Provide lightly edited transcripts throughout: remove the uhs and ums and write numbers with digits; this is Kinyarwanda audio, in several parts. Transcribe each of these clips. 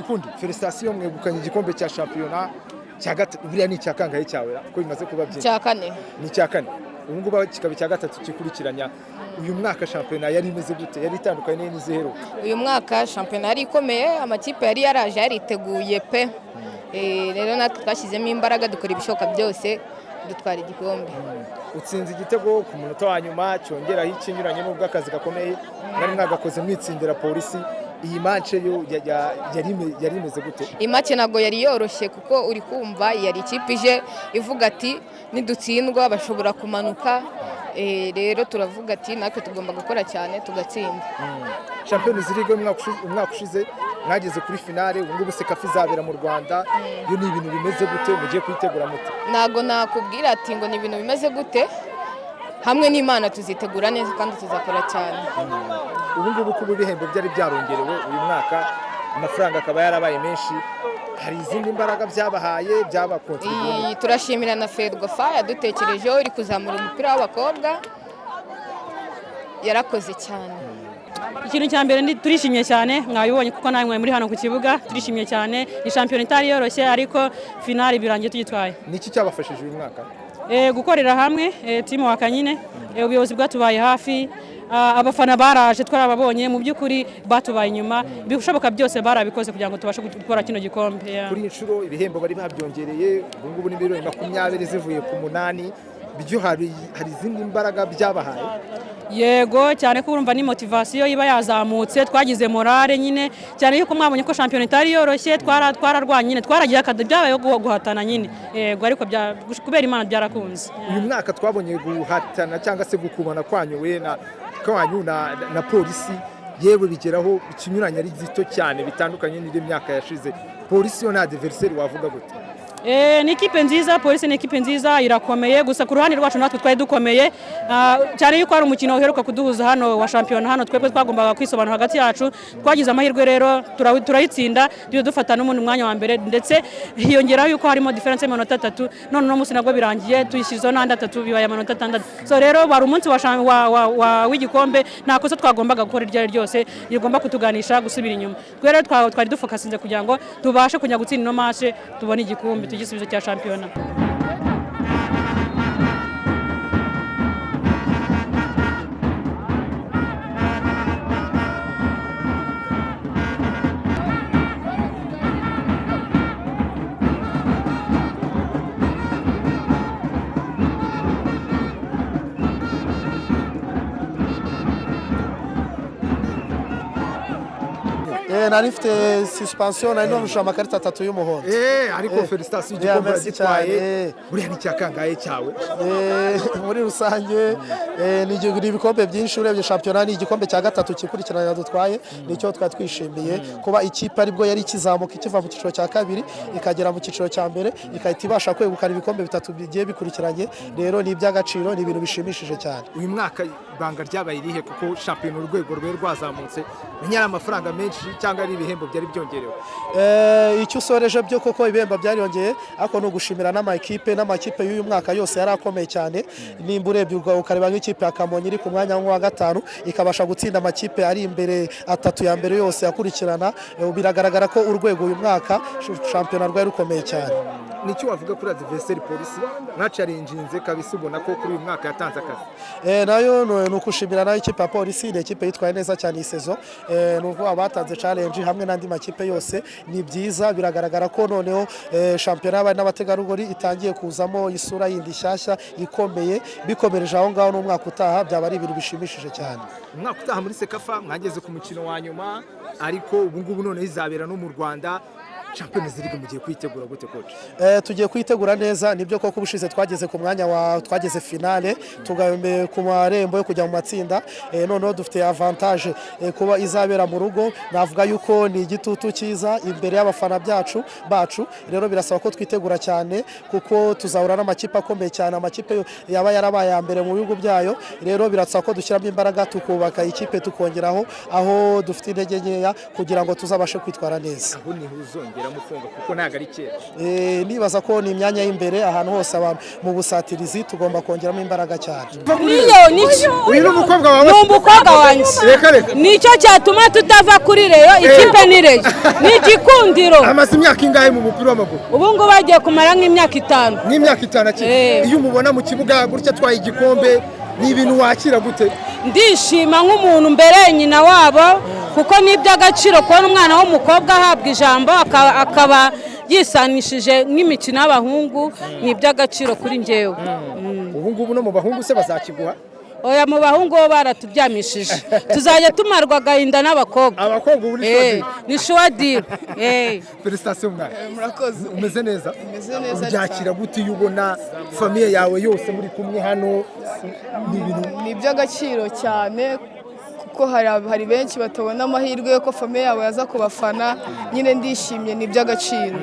kundi felicitation mwegukanye igikombe cya shampiyona cya gatatu buriya ni cya kangahe cyawe ko bimaze kuba byinshi cya kane ni cya kane ubu ngubu kikaba cya gatatu kikurikiranya uyu mwaka shampiyona yari imeze gute yari itandukanye n'izihero uyu mwaka shampiyona yari ikomeye amakipe yari yaraje yariteguye pe rero natwe twashyizemo imbaraga dukora ibishoboka byose dutwara igikombe utsinze igitego ku munota wa nyuma cyongeraho ikinyuranye n'ubwo akazi gakomeye nari mwagakoze mwitsindira polisi iyi match yo yari imeze gute iyi match nago yari yoroshye kuko uri kumva yari ikipe ije ivuga ati nidutsindwa bashobora kumanuka rero turavuga ati natwe tugomba gukora cyane tugatsinda Champions League umwaka ushize mwageze kuri finale ubu ngubu sekafi zabera mu Rwanda yo ni ibintu bimeze gute mugiye kwitegura mute nago nakubwira ati ngo ni ibintu bimeze gute hamwe n'Imana tuzitegura neza kandi tuzakora cyane ubu ngubu kuba ibihembo byari byarongerewe uyu mwaka amafaranga akaba yarabaye menshi hari izindi mbaraga byabahaye byabakontribuye turashimira na Ferwafa yadutekerejeho iri kuzamura umupira w'abakobwa yarakoze cyane ikintu cya mbere turishimye cyane mwabibonye kuko namwe muri hano ku kibuga turishimye cyane ni shampiyona itari yoroshye ariko finale birangiye tugitwaye niki cyabafashije uyu mwaka gukorera hamwe timu wa Kanyine ubuyobozi bwatubaye hafi abafana baraje twarababonye mu by'ukuri batubaye inyuma bishoboka byose barabikoze kugira ngo tubashe gukora kino gikombe kuri inshuro ibihembo bari babyongereye ubu ngubu ni miliyoni 20 zivuye ku 8 byo hari izindi mbaraga byabahaye yego cyane ko urumva ni motivation iba yazamutse twagize morale nyine cyane yuko mwabonye ko shampiyona itari yoroshye twararwanye nyine twaragiye akadabyabaye guhatana nyine yego ariko kubera Imana byarakunze uyu mwaka twabonye guhatana cyangwa se gukubana kwanyu na polisi yewe bigeraho ikinyuranye ari gito cyane bitandukanye n'indi myaka yashize polisi yo na adversaire wavuga gute ni ikipe nziza polisi ni ikipe nziza irakomeye gusa ku ruhande rwacu natwe twari dukomeye cyane yuko hari umukino uheruka kuduhuza hano wa shampiyona hano twebwe twagombaga kwisobanura hagati yacu twagize amahirwe rero turayitsinda dufata n'umuntu mwanya wa mbere ndetse hiyongeraho yuko harimo difference y'amanota 3 none no munsi nabwo birangiye tuyishyizeho n'andi 3 bibaye amanota 6 so rero bari umunsi w'igikombe nta kosa twagombaga gukora iryo ryose rigomba kutuganisha gusubira inyuma rero twari dufokasinze kugira ngo tubashe kujya gutsinda no match tubone igikombe tugisubizo cya shampiyona nari mfite suspension nari nomuje amakarita 3 y'umuhondo ariko felicitation igikombe gitwaye buriya ni cyakangaye cyawe muri rusange ni ibikombe byinshi urebye shampiyona ni igikombe cya gatatu kikurikirana dutwaye nicyo twishimiye kuba ikipe aribwo yari kizamuka ikiva mu cyiciro cya kabiri ikagera mu cyiciro cya mbere ikahita ibasha kwegukana ibikombe bitatu bigiye bikurikiranye rero ni iby'agaciro ni ibintu bishimishije cyane uyu mwaka ibanga ryabaye irihe kuko shampiyona urwego rwe rwazamutse menyara amafaranga menshi cyangwa ari ibihembo byari byongerewe icyo usoreje byo koko ibihembo byariyongeye ariko no gushimira n'amakipe y'uyu mwaka yose yari akomeye cyane nimba urebye ukareba nk'ikipe ya Kamonyi iri ku mwanya wa 5 ikabasha gutsinda amakipe ari imbere 3 ya mbere yose yakurikirana biragaragara ko urwego uyu mwaka shampiyona rwari rukomeye cyane nicyo wavuga kuri adversaire polisi mwacarinjinze kabisa ubona ko kuri uyu mwaka yatanze akazi nayo ni ukushimira nayo ikipe ya polisi ni ikipe yitwaye neza cyane iyi sezo nuko abatanze challenge hamwe n'andi makipe yose ni byiza biragaragara ko noneho shampiyona y'abari n'abategarugori itangiye kuzamo isura yindi shyashya ikomeye bikomereje aho ngaho n'umwaka utaha byaba ari ibintu bishimishije cyane umwaka utaha muri Sekafa mwageze ku mukino wa nyuma ariko ubu ngubu none izabera no mu Rwanda Champions League mugiye kwitegura gute coach tugiye kwitegura neza nibyo koko ubushize twageze ku mwanya twageze finale tugambe ku marembo yo kujya mu matsinda noneho dufite avantage kuba izabera mu rugo navuga yuko ni igitutu cyiza imbere y'abafana bacu rero birasaba ko twitegura cyane kuko tuzahura n'amakipe akomeye cyane amakipe yaba yarabaye ya mbere mu bihugu byayo rero birasaba ko dushyiramo imbaraga tukubaka ikipe tukongeraho aho dufite intege nkeya kugira ngo tuzabashe kwitwara neza aho ni huzonge muzongera mufunga kuko ntago ari kera. Nibaza ko ni imyanya y'imbere ahantu hose abantu mu busatirizi tugomba kongeramo imbaraga cyane. Uyu ni umukobwa wawe? Ni umukobwa wanjye. Nicyo cyatuma tutava kuri Reyo, ikipe ni Reyo. Ni igikundiro. Amaze imyaka ingahe mu mupira w'amaguru? Ubu ngubu bagiye kumara nk'imyaka 5. Nk'imyaka 5 akiri. Iyo umubona mu kibuga gutya twaye igikombe ni ibintu wakira gute? Ndishima nk'umuntu mbere nyina wabo kuko ni iby'agaciro kubona umwana w'umukobwa ahabwa ijambo akaba yisanishije nk'imikino y'abahungu, ni iby'agaciro kuri njyewe. Ubu ngubu no mu bahungu se bazakiguha? Oya, mu bahungu bo baratubyamishije. Tuzajya tumarwa agahinda n'abakobwa. Abakobwa ubu ni shuwadiro. Felicitation mwana. Murakoze. Umeze neza? Umeze neza. Ubyakira gute iyo ubona famiye yawe yose muri kumwe hano? Ni iby'agaciro cyane kuko hari benshi batabona amahirwe yo ko famiye yawe yaza kubafana. Nyine ndishimye, ni iby'agaciro.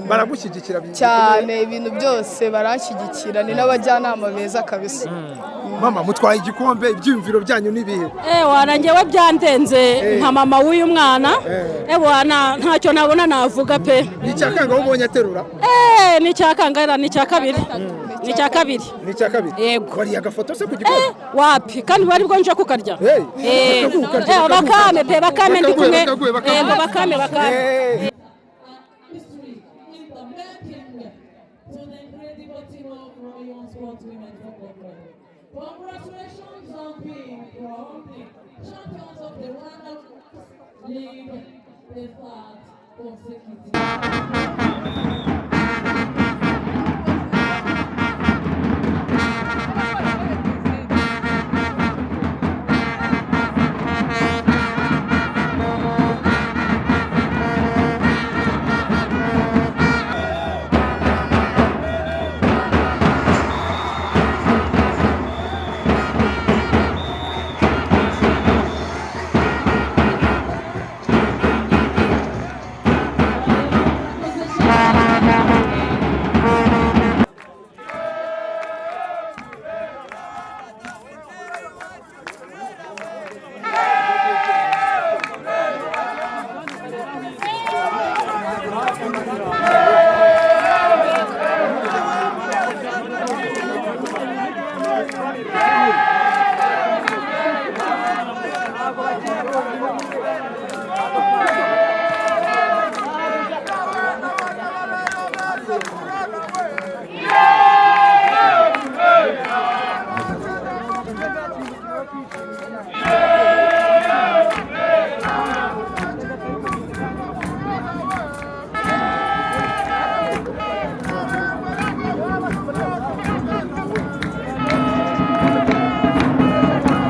Baragushyigikira cyane, ibintu byose baranshyigikira, ni n'abajyanama beza kabisa. Mama, mutwaye igikombe, ibyiyumviro byanyu nibihe? Wanangewe byandenze nka mama w'uyu mwana. Wana ntacyo nabona navuga pe. Ni cyakanga ubonye aterura? Ni cyakanga, ni cyakabiri. Ni cyakabiri. Ni cyakabiri. Yego. Wari agafoto se ku gikombe? Wapi kandi bari bwo nje kukarya. Bakame pe, bakame ndi kumwe. Bakame. Congratulations on being proudly champions of the Rwanda League, the third consecutive.